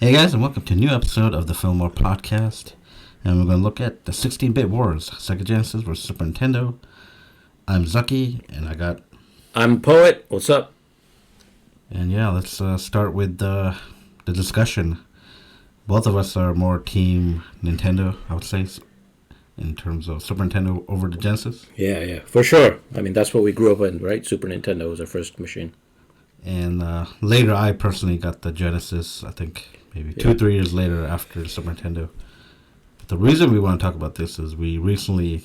Hey guys, and welcome to a new episode of the Fillmore podcast. And we're going to look at the 16-bit wars, Sega Genesis versus Super Nintendo. I'm Zucky, and I'm Poet. What's up? And yeah, let's start with the discussion. Both of us are more team Nintendo, I would say, in terms of Super Nintendo over the Genesis. Yeah, for sure. I mean, that's what we grew up in, right? Super Nintendo was our first machine. And later, I personally got the Genesis, I think maybe 2-3 years later after Super Nintendo. But the reason we want to talk about this is we recently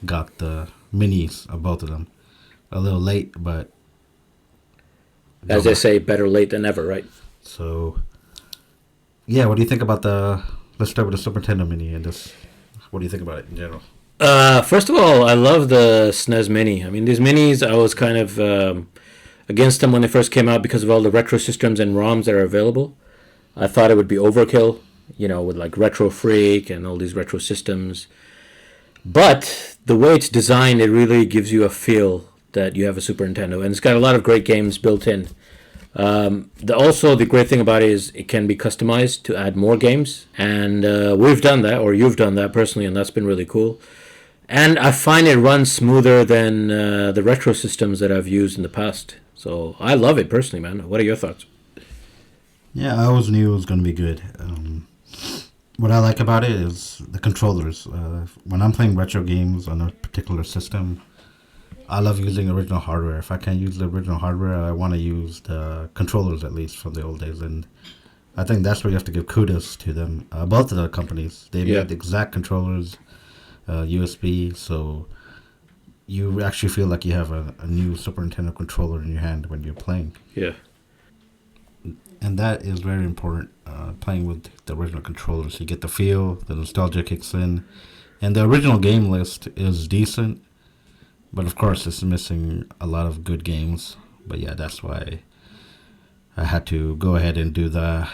got the minis of both of them. A little late, but... As they say, better late than never, right? So, yeah, what do you think about let's start with the Super Nintendo mini and just... What do you think about it in general? First of all, I love the SNES mini. I mean, these minis, I was kind of against them when they first came out because of all the retro systems and ROMs that are available. I thought it would be overkill, with like Retro Freak and all these retro systems. But the way it's designed, it really gives you a feel that you have a Super Nintendo. And it's got a lot of great games built in. Also, the great thing about it is it can be customized to add more games. And we've done that, or you've done that personally, and that's been really cool. And I find it runs smoother than the retro systems that I've used in the past. So I love it personally, man. What are your thoughts? Yeah, I always knew it was going to be good. What I like about it is the controllers. When I'm playing retro games on a particular system, I love using original hardware. If I can't use the original hardware, I want to use the controllers, at least from the old days. And I think that's where you have to give kudos to them. Both of the companies, they made the exact controllers, USB, so you actually feel like you have a new Super Nintendo controller in your hand when you're playing. Yeah. And that is very important, playing with the original controllers. You get the feel, the nostalgia kicks in. And the original game list is decent, but of course it's missing a lot of good games. But yeah, that's why I had to go ahead and do the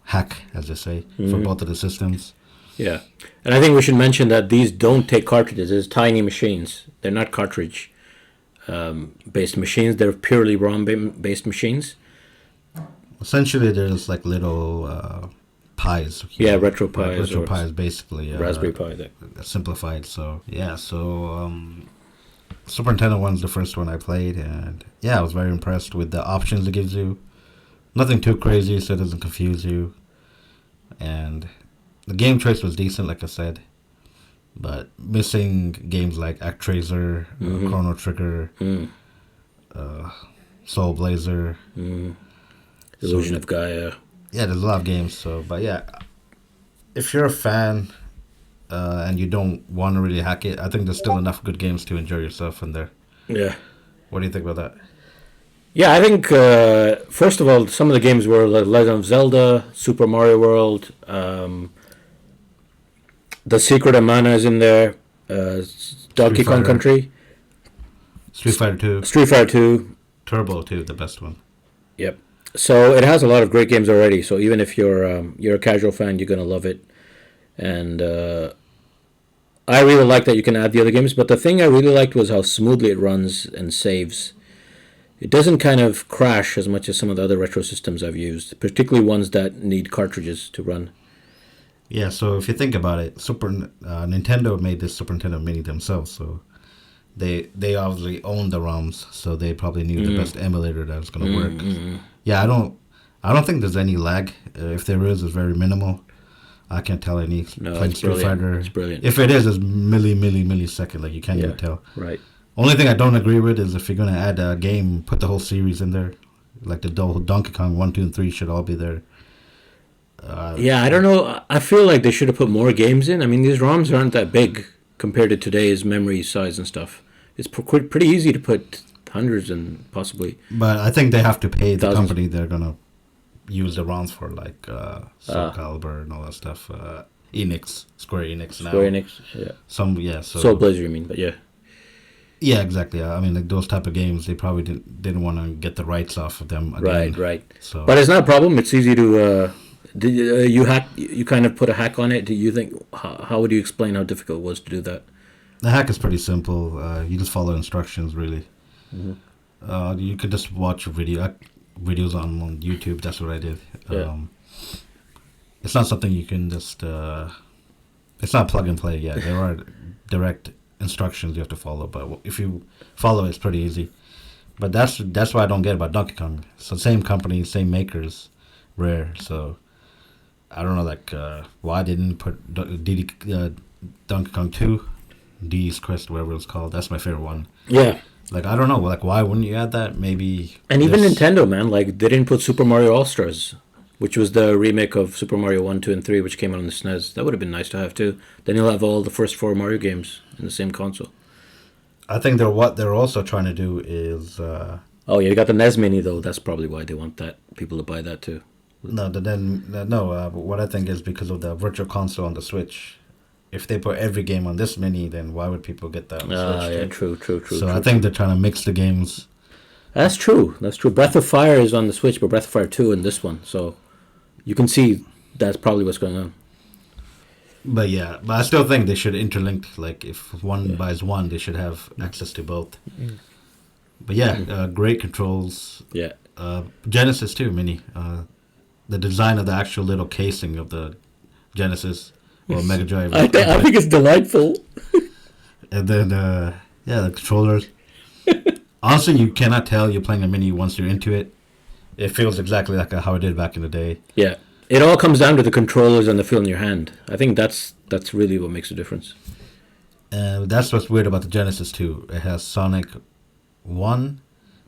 hack, as they say, for both of the systems. Yeah. And I think we should mention that these don't take cartridges. They're tiny machines. They're not cartridge-based machines. They're purely ROM-based machines. Essentially, there's like little pies. Yeah, retro pies. Retro pies, basically. Raspberry Pi. Simplified, so yeah. So Super Nintendo one's the first one I played, and yeah, I was very impressed with the options it gives you. Nothing too crazy, so it doesn't confuse you. And the game choice was decent, like I said, but missing games like ActRaiser, Chrono Trigger, Soul Blazer, Illusion of Gaia. Yeah, there's a lot of games. So, but yeah, if you're a fan and you don't want to really hack it, I think there's still enough good games to enjoy yourself in there. Yeah. What do you think about that? Yeah, I think first of all, some of the games were like Legend of Zelda, Super Mario World. The Secret of Mana is in there. Donkey Kong Country. Street Fighter 2. Street Fighter 2. Turbo 2, the best one. Yep. So it has a lot of great games already. So even if you're a casual fan, you're gonna love it. And I really like that you can add the other games. But the thing I really liked was how smoothly it runs and saves. It doesn't kind of crash as much as some of the other retro systems I've used, particularly ones that need cartridges to run. Yeah, so if you think about it, Nintendo made this Super Nintendo Mini themselves, so they obviously own the ROMs, so they probably knew the best emulator that was going to work. Yeah, I don't think there's any lag. If there is, it's very minimal. I can't tell any. No, it's Street Fighter. It's brilliant. If it is, it's millisecond. Like you can't even tell. Right. Only thing I don't agree with is if you're going to add a game, put the whole series in there. Like the Donkey Kong 1, 2, and 3 should all be there. Yeah, I don't know. I feel like they should have put more games in. I mean, these ROMs aren't that big compared to today's memory size and stuff. It's pretty easy to put hundreds and possibly. But I think they have to pay the company they're going to use the ROMs for, like Soul Calibur and all that stuff. Square Enix now. Square Enix, yeah. Soul Blazer, you mean, but yeah. Yeah, exactly. I mean, like those type of games, they probably didn't want to get the rights off of them again. Right. So, but it's not a problem. It's easy to. You kind of put a hack on it. Do you think? How would you explain how difficult it was to do that? The hack is pretty simple. You just follow instructions, really. You could just watch videos on YouTube. That's what I did. Yeah. it's not something you can just. It's not plug and play. Yeah, there are direct instructions you have to follow, but if you follow, it's pretty easy. But that's what I don't get about Donkey Kong. So same company, same makers, Rare. So I don't know, like why didn't put Donkey Kong 2, D's Quest, whatever it's called. That's my favorite one. Yeah. Like I don't know, like why wouldn't you add that? Maybe. And even Nintendo, man, like they didn't put Super Mario All Stars, which was the remake of Super Mario 1, 2, and 3, which came out on the SNES. That would have been nice to have too. Then you'll have all the first 4 Mario games in the same console. I think what they're also trying to do is. Oh yeah, you got the NES Mini though. That's probably why they want that people to buy that too. But what I think is because of the Virtual Console on the Switch. If they put every game on this mini, then why would people get that on the Switch? Yeah, true. So I think they're trying to mix the games. That's true. Breath of Fire is on the Switch, but Breath of Fire 2 in this one. So you can see that's probably what's going on. But yeah, I still think they should interlink. Like if one buys one, they should have access to both. Mm. But yeah, great controls. Yeah. Genesis too, mini. The design of the actual little casing of the Genesis or Mega Drive. I think it's delightful. And then, the controllers. Honestly, you cannot tell you're playing a mini once you're into it. It feels exactly like how it did back in the day. Yeah. It all comes down to the controllers and the feel in your hand. I think that's really what makes a difference. That's what's weird about the Genesis too. It has Sonic 1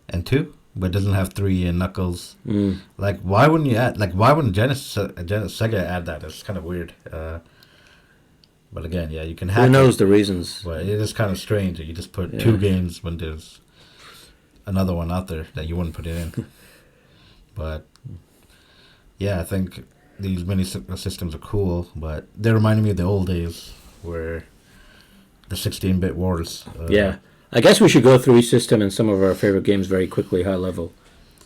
and 2, but it doesn't have 3 and Knuckles. Mm. Like, why wouldn't you add? Like, why wouldn't Sega add that? It's kind of weird. But again, yeah, you can hack. Who knows the reasons? Well, it is kind of strange that you just put 2 games when there's another one out there that you wouldn't put it in. But yeah, I think these mini systems are cool, but they remind me of the old days where the 16-bit wars. Yeah, I guess we should go through each system and some of our favorite games very quickly, high level,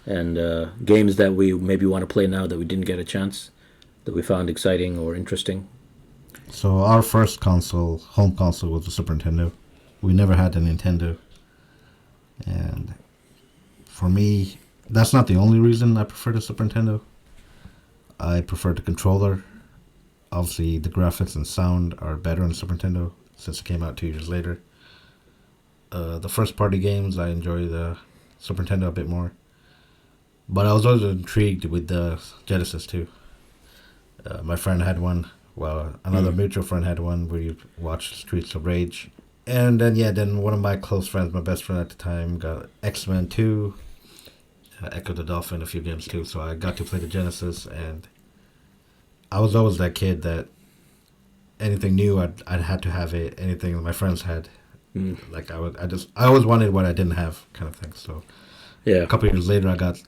and games that we maybe want to play now that we didn't get a chance, that we found exciting or interesting. So our first home console, was the Super Nintendo. We never had a Nintendo. And for me, that's not the only reason I prefer the Super Nintendo. I prefer the controller. Obviously, the graphics and sound are better on the Super Nintendo since it came out 2 years later. The first-party games, I enjoy the Super Nintendo a bit more. But I was always intrigued with the Genesis, too. My friend had one. Well, another mutual friend had one where you watched Streets of Rage. And then one of my close friends, my best friend at the time, got X-Men 2, Echo the Dolphin, a few games too. So I got to play the Genesis, and I was always that kid that anything new, I'd had to have it. Anything my friends had, like I always wanted what I didn't have, kind of thing. So yeah, a couple years later, I got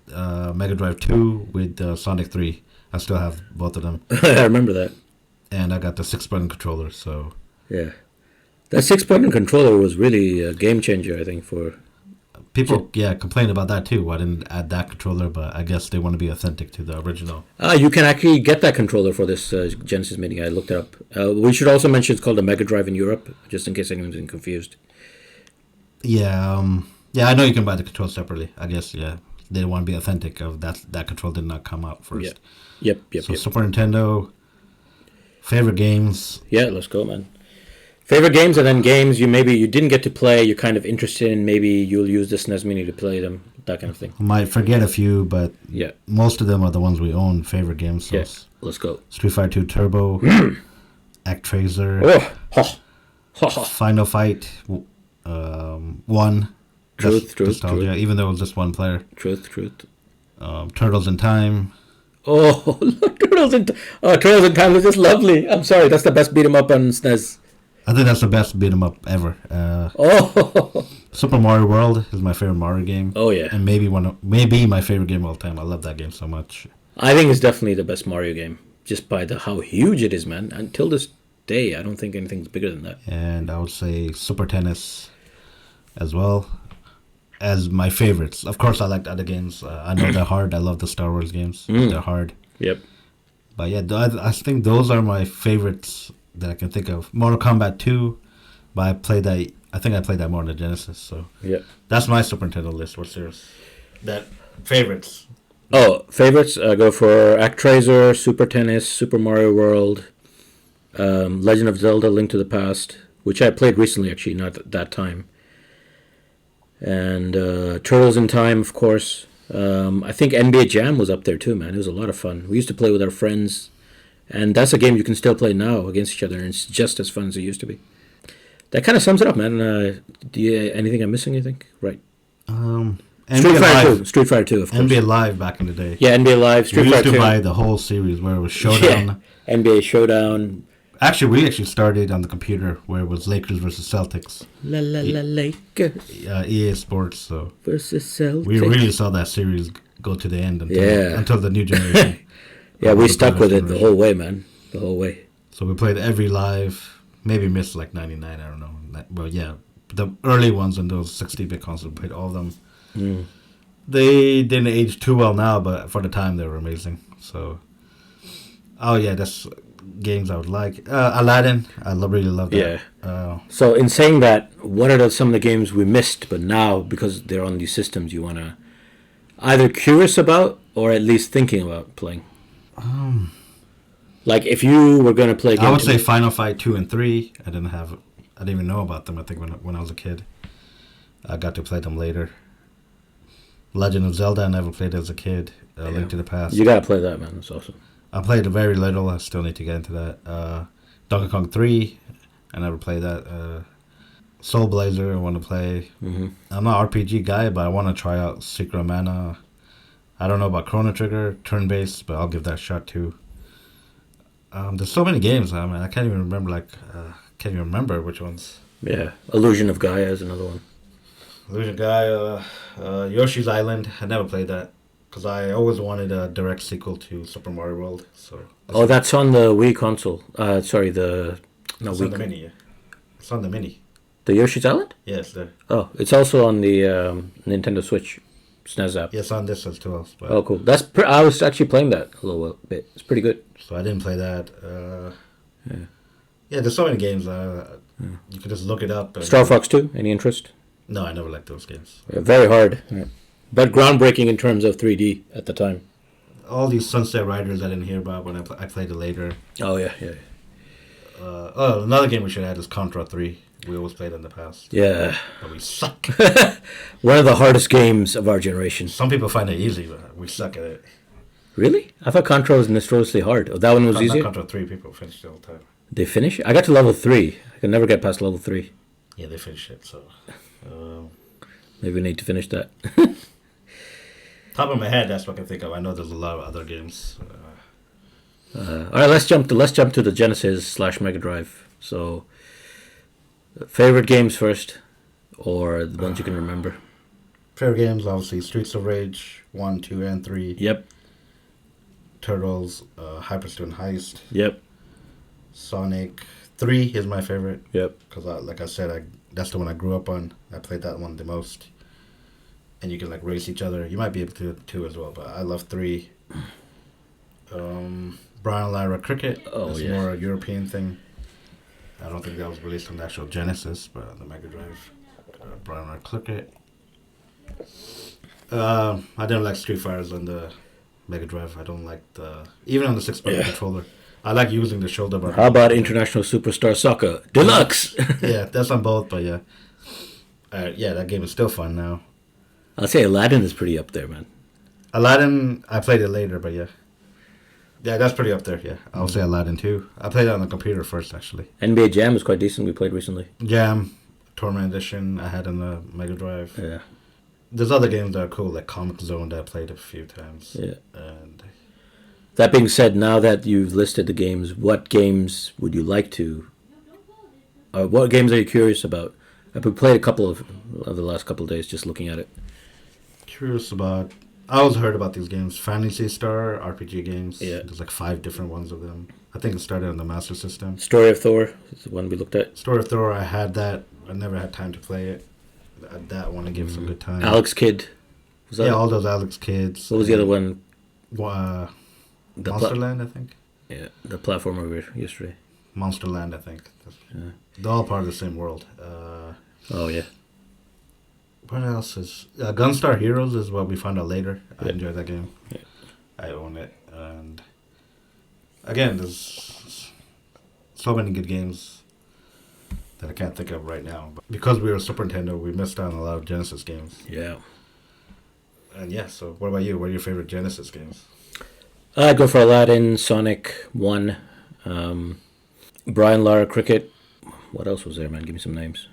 Mega Drive 2 with Sonic 3. I still have both of them. I remember that. And I got the 6-button controller. So yeah, that 6-button controller was really a game changer, I think, for people. Yeah, complain about that too. Why didn't add that controller? But I guess they want to be authentic to the original. You can actually get that controller for this Genesis Mini. I looked it up. We should also mention it's called the Mega Drive in Europe, just in case anyone's been confused. Yeah, I know you can buy the control separately. I guess they want to be authentic of that control did not come out first. Yep. So Super Nintendo. Favorite games? Yeah, let's go, man. Favorite games, and then games you didn't get to play, you're kind of interested in, maybe you'll use the SNES Mini to play them, that kind of thing. I might forget a few, but yeah, most of them are the ones we own, favorite games. So let's go. Street Fighter 2 Turbo, Actraiser, Final Fight 1. Truth. Even though it was just one player. Truth. Turtles in Time. Oh, Turtles in Time was just lovely. I'm sorry, that's the best beat 'em up on SNES. I think that's the best beat 'em up ever. Super Mario World is my favorite Mario game. Oh yeah, and maybe my favorite game of all time. I love that game so much. I think it's definitely the best Mario game, just by how huge it is, man. Until this day, I don't think anything's bigger than that. And I would say Super Tennis as well as my favorites. Of course, I liked other games. I know they're hard. I love the Star Wars games. They're hard. Yep. But yeah, I think those are my favorites that I can think of. Mortal Kombat 2, but I played that more on the Genesis. So yeah, that's my Super Nintendo list. What's yours? That favorites. Oh, favorites? I go for Actraiser, Super Tennis, Super Mario World, Legend of Zelda: Link to the Past, which I played recently, actually, not at that time, and Turtles in Time, of course. I think NBA Jam was up there too, man. It was a lot of fun. We used to play with our friends, and that's a game you can still play now against each other, and it's just as fun as it used to be. That kind of sums it up, man. Do you anything I'm missing? You think? Right. NBA Live. Street Fighter 2, of course. NBA Live back in the day. Yeah, NBA Live, Street Fighter 2. We used to buy the whole series where it was Showdown. Yeah. NBA Showdown. Actually, we started on the computer where it was Lakers versus Celtics. Lakers. EA Sports. So versus Celtics. We really saw that series go to the end until the new generation. Yeah, we stuck with it the whole way, man. The whole way. So we played every live. Maybe missed like 99. I don't know. But yeah, the early ones on those 16-bit consoles, we played all of them. Mm. They didn't age too well now, but for the time they were amazing. So, oh yeah, that's games I would like. Aladdin, I really love that. Yeah. So in saying that, what are some of the games we missed, but now because they're on these systems, you want to either curious about or at least thinking about playing? Like if you were going to play a game, I would say Final Fight 2 and 3. I didn't even know about them. I think when I was a kid, I got to play them later. Legend of Zelda, I never played as a kid. Link to the Past. You gotta play that, man. That's awesome. I played very little. I still need to get into that. Donkey Kong 3, I never played that. Soul Blazer, I want to play. Mm-hmm. I'm not an RPG guy, but I want to try out Secret of Mana. I don't know about Chrono Trigger, turn-based, but I'll give that a shot too. There's so many games. I mean, I can't even remember which ones. Yeah, Illusion of Gaia is another one. Illusion Gaia, Yoshi's Island. I never played that because I always wanted a direct sequel to Super Mario World. So. That's on the Wii console. Sorry, It's on the Mini. Yeah. It's on the Mini. The Yoshi's Island? Yeah, it's there. Oh, it's also on the Nintendo Switch SNES app. Yeah, it's on this as well. But oh, cool. I was actually playing that a little bit. It's pretty good. So I didn't play that. Yeah, there's so many games. You could just look it up. Star Fox 2, any interest? No, I never liked those games. Yeah, very hard. Yeah. But groundbreaking in terms of 3D at the time. All these Sunset Riders I didn't hear about when I played it later. Oh, yeah. Another game we should add is Contra 3. We always played in the past. Yeah. But we suck. One of the hardest games of our generation. Some people find it easy, but we suck at it. Really? I thought Contra was notoriously hard. Oh, that one was easier? Contra 3 people finish it all the time. They finish? I got to level 3. I could never get past level 3. Yeah, they finish it, so... Maybe we need to finish that. Top of my head, that's what I can think of. I know there's a lot of other games. All right, let's jump to the Genesis / Mega Drive. So, favorite games first, or the ones you can remember? Favorite games, obviously, Streets of Rage 1, 2, and 3. Yep. Turtles, Hyper Student Heist. Yep. Sonic 3 is my favorite. Yep. Because, like I said, that's the one I grew up on. I played that one the most. And you can, like, race each other. You might be able to 2 as well, but I love 3. Brian Lara Cricket. Oh, that's yeah. more a European thing. I don't think that was released on the actual Genesis, but on the Mega Drive. Brian Lara Cricket. I didn't like Street Fighters on the Mega Drive. I don't like even on the 6-button controller. I like using the shoulder button. How about International Superstar Soccer Deluxe? Yeah, that's on both, but yeah. Yeah, that game is still fun now. I'll say Aladdin is pretty up there, man. Aladdin, I played it later, but yeah. Yeah, that's pretty up there, yeah. I'll say Aladdin too. I played it on the computer first, actually. NBA Jam was quite decent. We played recently. Jam, Tournament Edition, I had on the Mega Drive. Yeah. There's other games that are cool, like Comic Zone, that I played a few times. Yeah. And that being said, now that you've listed the games, what games would you like to... what games are you curious about? I've played a couple of the last couple of days just looking at it. Curious about... I always heard about these games. Fantasy Star, RPG games. Yeah. There's like 5 different ones of them. I think it started on the Master System. Story of Thor is the one we looked at. Story of Thor, I had that. I never had time to play it. That one, I gave some good time. Alex Kidd. Was that all those Alex Kids. What was the other one? Monsterland, I think. Yeah, the platformer we were yesterday. Monsterland, I think. They're all part of the same world. Oh, yeah. What else is Gunstar Heroes is what we found out later. I enjoyed that game. Yeah. I own it, and again, there's so many good games that I can't think of right now. But because we were Super Nintendo, we missed out on a lot of Genesis games. Yeah. And yeah, so what about you? What are your favorite Genesis games? I'd go for Aladdin, Sonic 1, Brian Lara Cricket. What else was there, man? Give me some names.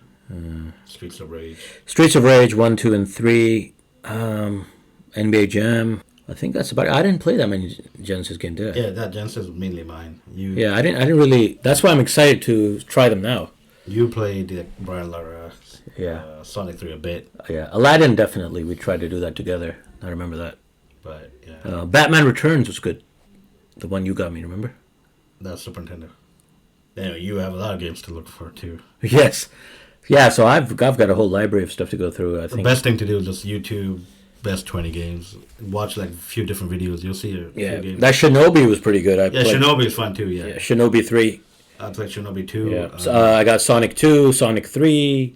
Streets of Rage. Streets of Rage 1, 2, and 3. NBA Jam. I think that's about it. I didn't play that many Genesis games, did I? Yeah, that Genesis was mainly mine. Yeah, I didn't really. That's why I'm excited to try them now. You played Brian Lara, Yeah. Sonic 3 a bit, Yeah, Aladdin definitely. We tried to do that together. I remember that. but yeah, Batman Returns was good. The one you got me, remember? that's Super Nintendo. Anyway, you have a lot of games to look for too. Yes. Yeah, so I've got a whole library of stuff to go through. I The think. best thing to do is just YouTube best 20 games. Watch like a few different videos. You'll see a Yeah, few games. that Shinobi was pretty good. Yeah, Shinobi is fun too. Yeah, Yeah, Shinobi 3. I played Shinobi 2. Yeah, so, I got Sonic 2, Sonic 3.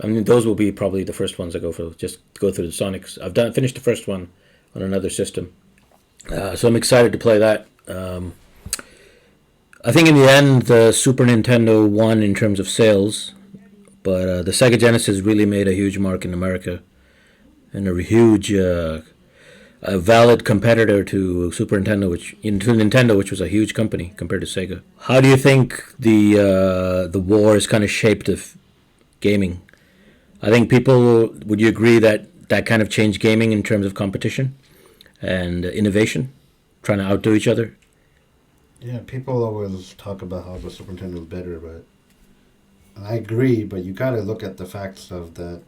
I mean, those will be probably the first ones I go for. Just go through the Sonics. I've finished the first one on another system, so I'm excited to play that. I think in the end, the Super Nintendo won in terms of sales, but the Sega Genesis really made a huge mark in America, and a huge, a valid competitor to Nintendo, which was a huge company compared to Sega. How do you think the war has kind of shaped gaming? I think would you agree that kind of changed gaming in terms of competition and innovation, trying to outdo each other? Yeah, people always talk about how the Super Nintendo is better, but I agree. But you got to look at the facts of that.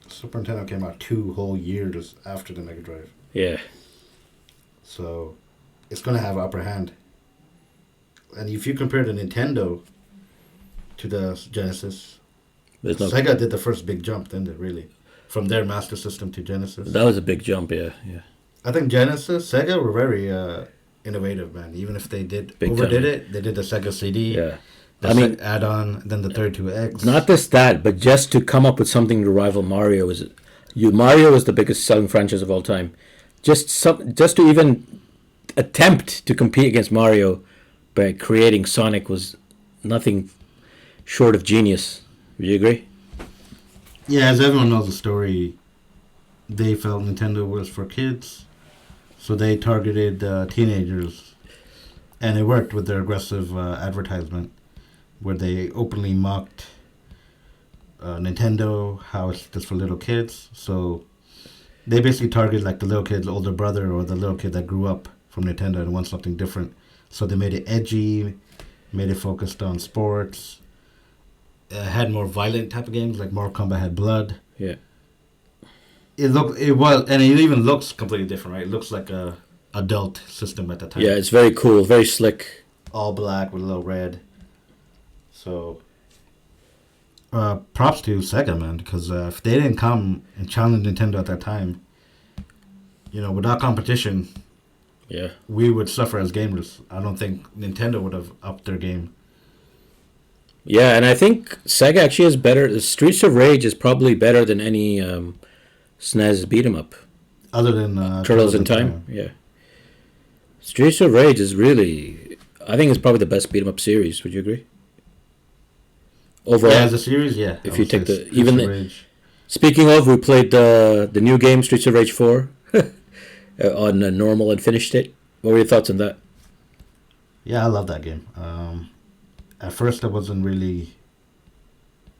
Super Nintendo came out 2 whole years after the Mega Drive, Yeah, so it's going to have upper hand. And if you compare the Nintendo to the Genesis, Sega did the first big jump, didn't it? Really, from their Master System to Genesis. That was a big jump. Yeah. I think Sega were very innovative, man. Even if they overdid it, they did the Sega CD. Yeah. The add-on, then the 32X. Not just that, but just to come up with something to rival Mario Mario was the biggest selling franchise of all time. Just to even attempt to compete against Mario by creating Sonic was nothing short of genius. Would you agree? Yeah, as everyone knows the story, they felt Nintendo was for kids, so they targeted teenagers, and it worked with their aggressive advertisement, where they openly mocked Nintendo, how it's just for little kids. So they basically targeted like the little kid's older brother or the little kid that grew up from Nintendo and wants something different. So they made it edgy, made it focused on sports, had more violent type of games, like Mortal Kombat had blood. Yeah. And it even looks completely different, right? It looks like a adult system at the time. Yeah, it's very cool, very slick. All black with a little red. So, props to Sega, man, because if they didn't come and challenge Nintendo at that time, without competition, Yeah. we would suffer as gamers. I don't think Nintendo would have upped their game. Yeah, and I think Sega actually is better. The Streets of Rage is probably better than any SNES beat 'em up. Other than Turtles in Time. Yeah. Streets of Rage is really, I think it's probably the best beat 'em up series. Would you agree? Overall, Yeah, as a series, yeah. If I you would say take the Streets even of the, Rage. speaking of, we played the new game Streets of Rage 4 on normal and finished it. What were your thoughts on that? Yeah, I love that game. At first, I wasn't really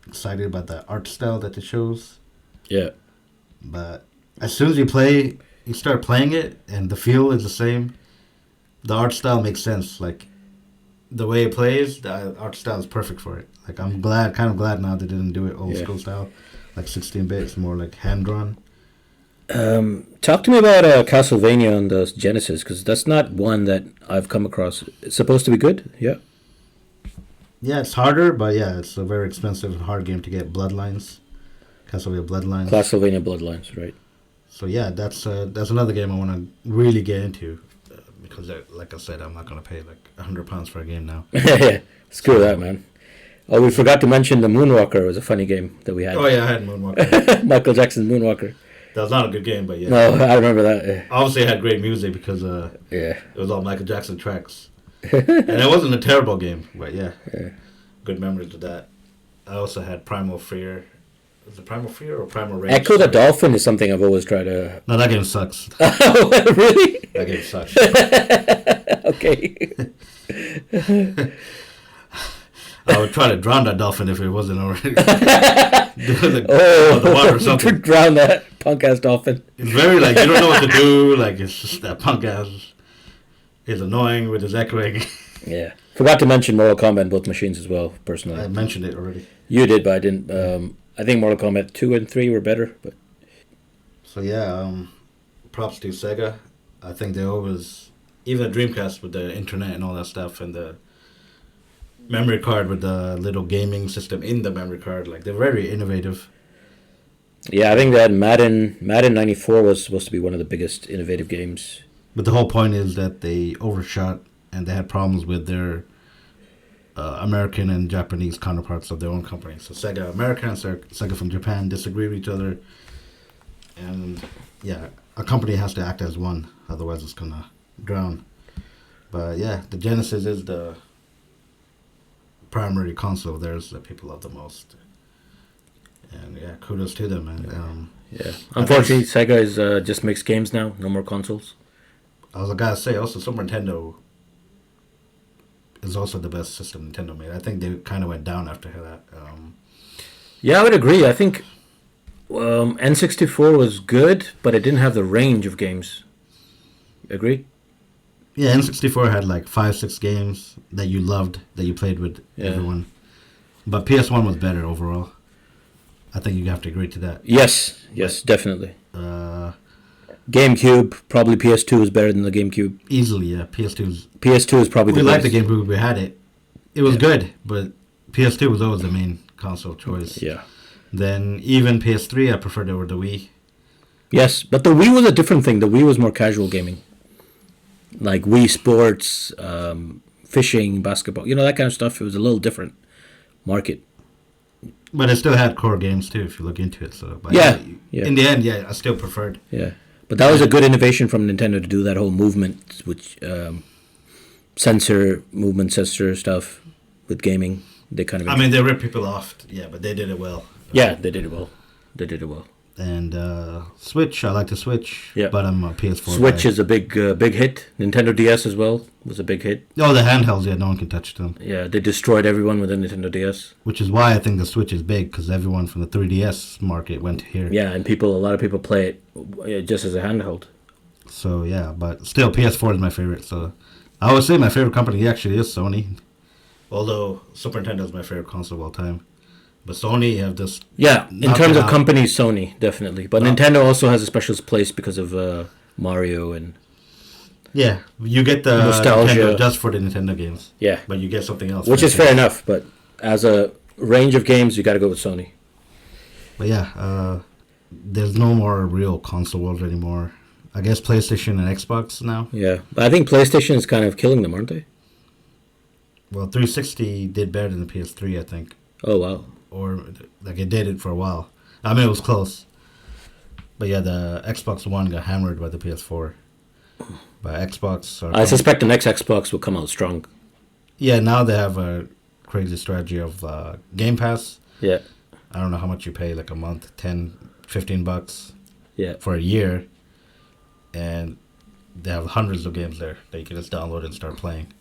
excited about the art style that it shows. Yeah. But as soon as you start playing it, and the feel is the same. The art style makes sense. Like, the way it plays, the art style is perfect for it. Like, I'm kind of glad now they didn't do it old school style, like 16-bit. It's more like hand drawn. Talk to me about Castlevania on the Genesis, because that's not one that I've come across. It's supposed to be good, yeah. Yeah, it's harder, but yeah, it's a very expensive and hard game to get. Bloodlines, Castlevania Bloodlines, right? So yeah, that's another game I want to really get into, because like I said, I'm not gonna pay like £100 for a game now. Screw that, man. Oh, we forgot to mention the Moonwalker was a funny game that we had. Oh yeah, I had Moonwalker. Michael Jackson's Moonwalker. That was not a good game, but yeah. No, I remember that. Yeah. Obviously, it had great music because Yeah. it was all Michael Jackson tracks, and it wasn't a terrible game, but yeah, good memories with that. I also had Primal Fear. Was it Primal Fear or Primal Rage? Echo the Dolphin is something I've always tried to. No, that game sucks. Really? That game sucks. Okay. I would try to drown that dolphin if it wasn't already. The water or something. Drown that punk ass dolphin. It's very like you don't know what to do. Like it's just that punk ass is annoying with his echoing. Yeah. Forgot to mention Mortal Kombat on both machines as well. Personally, I mentioned it already. you did, but I didn't. I think Mortal Kombat 2 and 3 were better, but So yeah, props to Sega. I think they always, even the Dreamcast with the internet and all that stuff, and the memory card with the little gaming system in the memory card, like they're very innovative. yeah, I think that Madden 94 was supposed to be one of the biggest innovative games. But the whole point is that they overshot and they had problems with their American and Japanese counterparts of their own company. So Sega America and Sega from Japan disagree with each other, and yeah, a company has to act as one, otherwise it's gonna drown. But yeah, the Genesis is the primary console of theirs that people love the most, and yeah, kudos to them. And Yeah. Unfortunately, Sega is just makes games now. No more consoles. I was gonna say also Super Nintendo is also the best system Nintendo made. I think they kind of went down after that. Yeah, I would agree. I think N64 was good, but it didn't have the range of games. Agree? Yeah, N64 had like 5-6 games that you loved, that you played with everyone. But PS1 was better overall. I think you have to agree to that. Yes, definitely. GameCube, probably PS2 is better than the GameCube. Easily, yeah. PS2 is probably we the liked the best. GameCube. We had it. It was good, but PS2 was always the main console choice. Yeah. Then even PS3, I preferred over the Wii. Yes, but the Wii was a different thing. The Wii was more casual gaming. Like Wii Sports, fishing, basketball, that kind of stuff. It was a little different market. But it still had core games too, if you look into it. So, but Yeah. In the end, yeah, I still preferred. Yeah. But that was a good innovation from Nintendo to do that whole movement, which movement sensor stuff with gaming. They kind of. I mean, they ripped people off, yeah, but they did it well. Yeah, they did it well. And Switch, I like the Switch. Yeah. But I'm a PS4 Switch guy. is a big hit. Nintendo DS as well was a big hit. Oh, the handhelds, yeah, no one can touch them. Yeah, they destroyed everyone with the Nintendo DS. Which is why I think the Switch is big, because everyone from the 3DS market went here. Yeah, and a lot of people play it just as a handheld. So, yeah, but still, PS4 is my favorite. So, I would say my favorite company actually is Sony. Although, Super Nintendo is my favorite console of all time. But Sony have just... Yeah, in terms of companies, Sony, definitely. But Nintendo also has a special place because of Mario and... Yeah, you get the nostalgia Nintendo just for the Nintendo games. Yeah. But you get something else. Which is fair enough, but as a range of games, you got to go with Sony. But yeah, there's no more real console wars anymore. I guess PlayStation and Xbox now. Yeah, but I think PlayStation is kind of killing them, aren't they? Well, 360 did better than the PS3, I think. Oh, wow. Or, like, it did it for a while. I mean, it was close. But yeah, the Xbox One got hammered by the PS4. But Xbox... I suspect the next Xbox will come out strong. Yeah, now they have a crazy strategy of Game Pass. Yeah. I don't know how much you pay, like a month, $10-15 Yeah. for a year. And they have hundreds of games there that you can just download and start playing.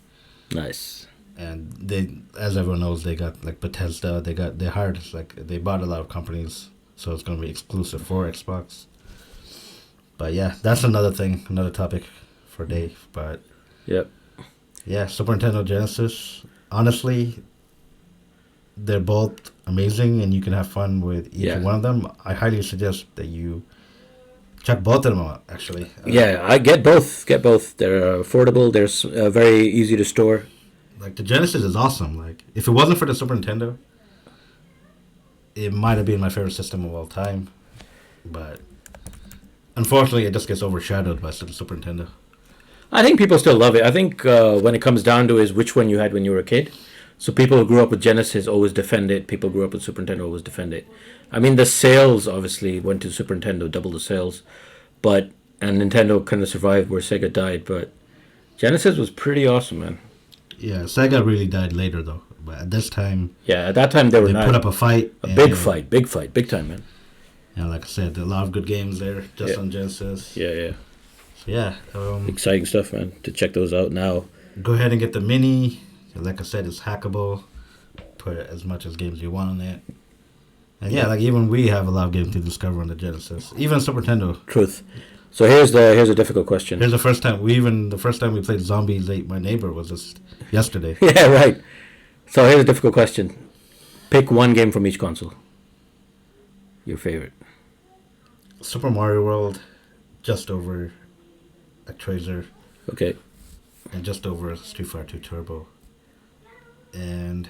Nice. And they, as everyone knows, they got like Bethesda. They hired they bought a lot of companies, so it's gonna be exclusive for Xbox. But yeah, that's another thing, another topic for Dave. But Yep. yeah, Super Nintendo, Genesis. Honestly, they're both amazing, and you can have fun with each one of them. I highly suggest that you check both of them out. Actually. Yeah, I get both. They're affordable. They're very easy to store. Like, the Genesis is awesome. Like, if it wasn't for the Super Nintendo, it might have been my favorite system of all time. But unfortunately, it just gets overshadowed by the Super Nintendo. I think people still love it. I think when it comes down to is which one you had when you were a kid. So people who grew up with Genesis always defend it. People who grew up with Super Nintendo always defend it. I mean, the sales obviously went to Super Nintendo, double the sales, and Nintendo kind of survived where Sega died. But Genesis was pretty awesome, man. Yeah, Sega really died later though. But at this time, Yeah, at that time they put up a fight. big fight, big time, man. Yeah, like I said, a lot of good games there just Yeah. on Genesis. Yeah. So yeah, Exciting stuff, man. To check those out now. go ahead and get the mini. Like I said, it's hackable. Put as much as games you want on it. And yeah, like even we have a lot of games to discover on the Genesis, even Super Nintendo. Truth. So here's a difficult question. Here's the first time we played Zombies Ate My Neighbor was just yesterday. Yeah, right. So here's a difficult question. Pick one game from each console. Your favorite. Super Mario World, just over Actraiser, Okay. and just over Street Fighter 2 Turbo. And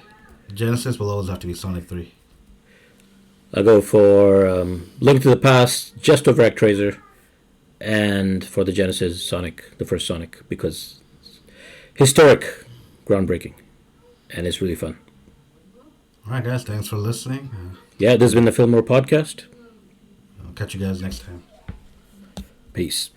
Genesis will always have to be Sonic 3. I'll go for Link to the Past, just over Actraiser, and for the Genesis, Sonic, the first Sonic, because historic, groundbreaking, and it's really fun. All right, guys, thanks for listening. Yeah, this has been the Fillmore Podcast. I'll catch you guys next time. Peace.